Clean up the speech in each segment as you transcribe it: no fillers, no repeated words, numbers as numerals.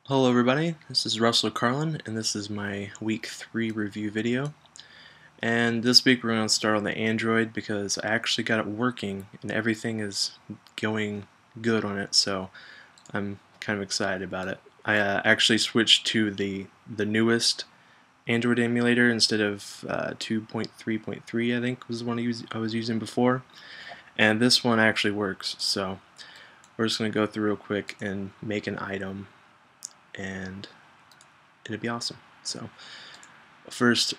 Hello everybody, this is Russell Carlin and this is my week 3 review video. And this week we're going to start on the Android because I actually got it working and everything is going good on it, so I'm kind of excited about it. I actually switched to the newest Android emulator instead of 2.3.3 I think was the one I was using before, and this one actually works. So we're just going to go through real quick and make an item and it'd be awesome. So first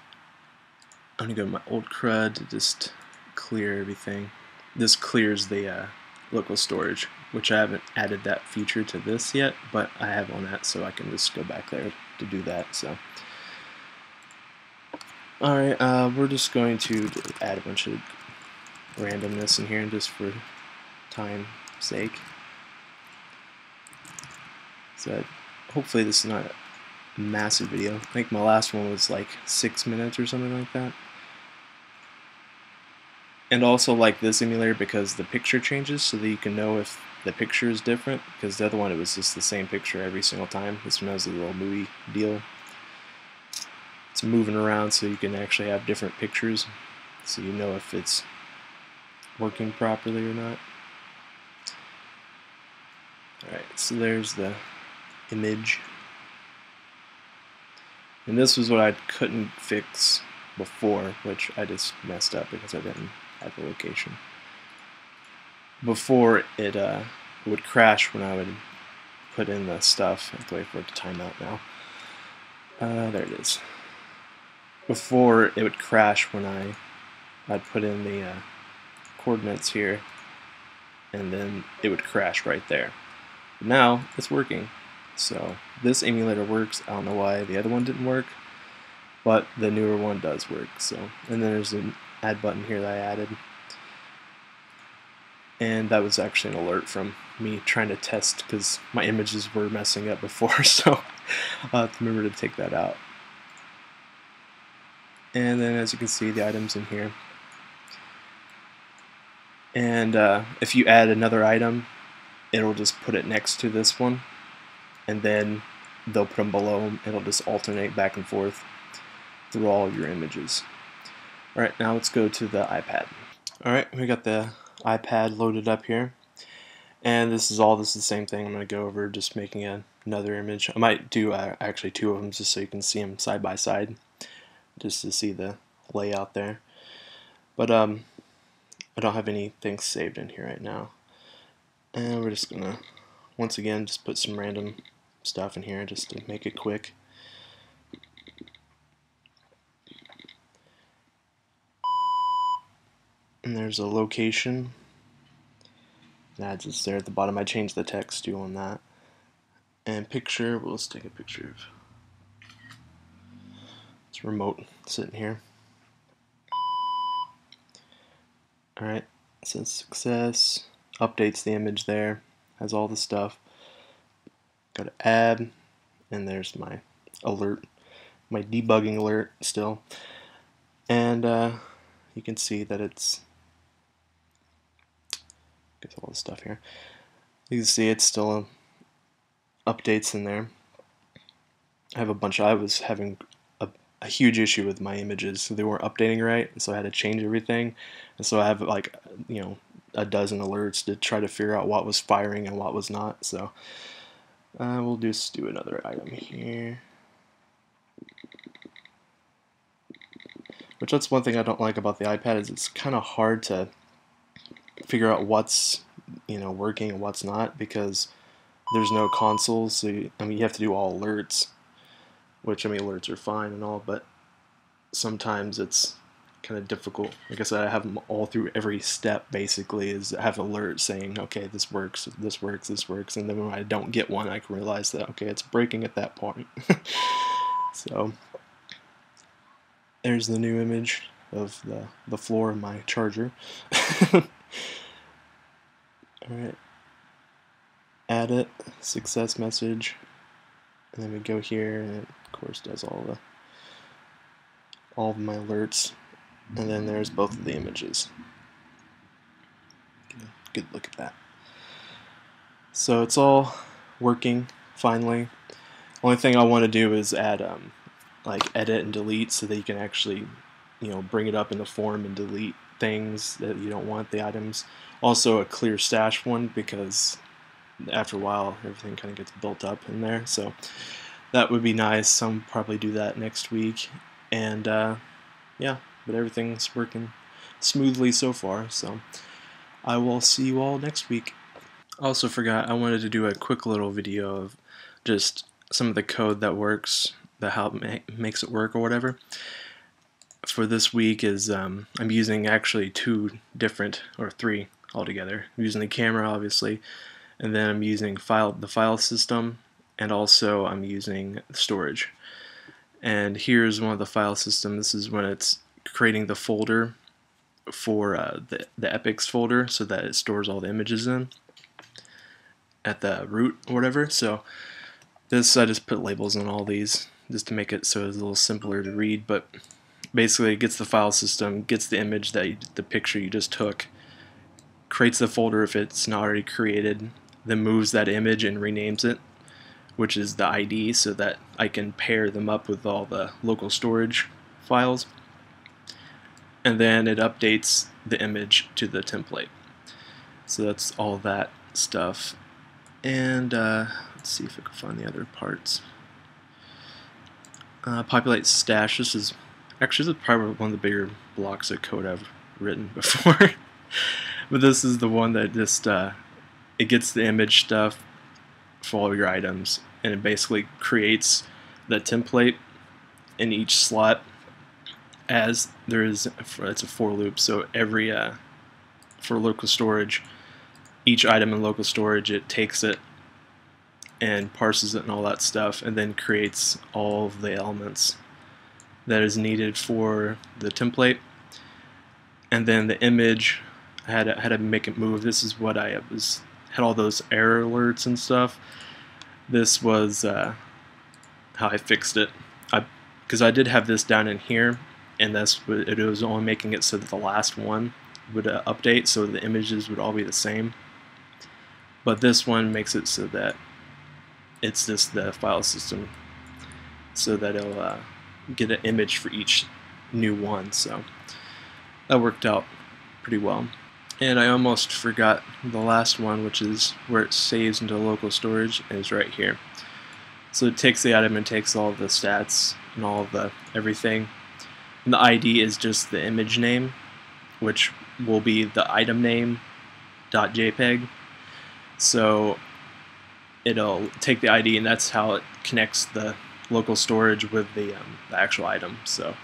I'm gonna go to my old CRUD to just clear everything. This clears the local storage, which I haven't added that feature to this yet, but I have on that, so I can just go back there to do that. So alright, we're just going to add a bunch of randomness in here just for time's sake. So hopefully this is not a massive video. I think my last one was like 6 minutes or something like that. And also like this emulator because the picture changes so that you can know if the picture is different, because the other one it was just the same picture every single time. This one has a little movie deal. It's moving around so you can actually have different pictures so you know if it's working properly or not. Alright, so there's the image. And this was what I couldn't fix before, which I just messed up because I didn't have the location. Before it would crash when I would put in the stuff. I have to wait for it to time out now. There it is. Before it would crash when I'd put in the coordinates here, and then it would crash right there. But now it's working. So this emulator works. I don't know why the other one didn't work, but the newer one does work. So, and then there's an add button here that I added, and that was actually an alert from me trying to test because my images were messing up before, so I'll have to remember to take that out. And then as you can see, the items in here, and if you add another item, it'll just put it next to this one, and then they'll put them below them. It'll just alternate back and forth through all your images. Alright, now let's go to the iPad. Alright, we got the iPad loaded up here, and this is the same thing. I'm going to go over just making another image. I might do actually two of them just so you can see them side by side, just to see the layout there. But I don't have anything saved in here right now, and we're just going to once again just put some random stuff in here just to make it quick. And there's a location. That's just there at the bottom. I changed the text too on that. And picture, well, let's take a picture of this remote sitting here. Alright, it says success, updates the image there, has all the stuff. Go to add, and there's my alert, my debugging alert still. And you can see that it's get all the stuff here. You can see it's still updates in there. I was having a huge issue with my images. So they weren't updating right, so I had to change everything. And so I have like, you know, a dozen alerts to try to figure out what was firing and what was not. So we'll just do another item here. Which that's one thing I don't like about the iPad, is it's kind of hard to figure out what's, you know, working and what's not, because there's no console. So you have to do all alerts, which alerts are fine and all, but sometimes it's kind of difficult. Like I said, I have them all through every step. Basically, is I have alerts saying, okay, this works, this works, this works, and then when I don't get one, I can realize that okay, it's breaking at that point. So there's the new image of the floor of my charger. Alright, add it, success message, and then we go here, and it of course does all of my alerts, and then there's both of the images. Good look at that. So it's all working finally, Only thing I want to do is add like edit and delete so that you can actually, bring it up in the form and delete things that you don't want, the items. Also a clear stash one, because after a while everything kind of gets built up in there. So that would be nice. I'll probably do that next week. And yeah, but everything's working smoothly so far. So I will see you all next week. I also forgot, I wanted to do a quick little video of just some of the code that works, how it makes it work or whatever. For this week is I'm using actually two different, or three altogether. I'm using the camera, obviously, and then I'm using the file system, and also I'm using storage. And here's one of the file system. This is when it's creating the folder for the epics folder, so that it stores all the images in at the root or whatever. So this, I just put labels on all these just to make it so it's a little simpler to read, but basically it gets the file system, gets the image the picture you just took, creates the folder if it's not already created, then moves that image and renames it, which is the ID, so that I can pair them up with all the local storage files, and then it updates the image to the template. So that's all that stuff. And let's see if I can find the other parts. Populate stash. This is probably one of the bigger blocks of code I've written before. But this is the one that just it gets the image stuff for all your items, and it basically creates the template in each slot as there is. It's a for loop, so every for local storage, each item in local storage, it takes it and parses it and all that stuff, and then creates all of the elements that is needed for the template. And then the image, I had to make it move. This is what had all those error alerts and stuff. This was how I fixed it, because I did have this down in here, and it was only making it so that the last one would update, so the images would all be the same. But this one makes it so that it's just the file system, so that it'll get an image for each new one. So that worked out pretty well. And I almost forgot the last one, which is where it saves into local storage, and is right here. So it takes the item and takes all the stats and all the everything. And the ID is just the image name, which will be the item name .jpg. So it'll take the ID, and that's how it connects the local storage with the actual item. So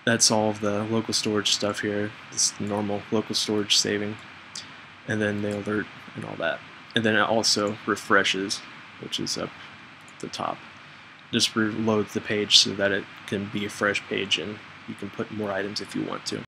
that's all of the local storage stuff here. This normal local storage saving, and then the alert and all that. And then it also refreshes, which is up the top. Just reloads the page so that it can be a fresh page, and you can put more items if you want to.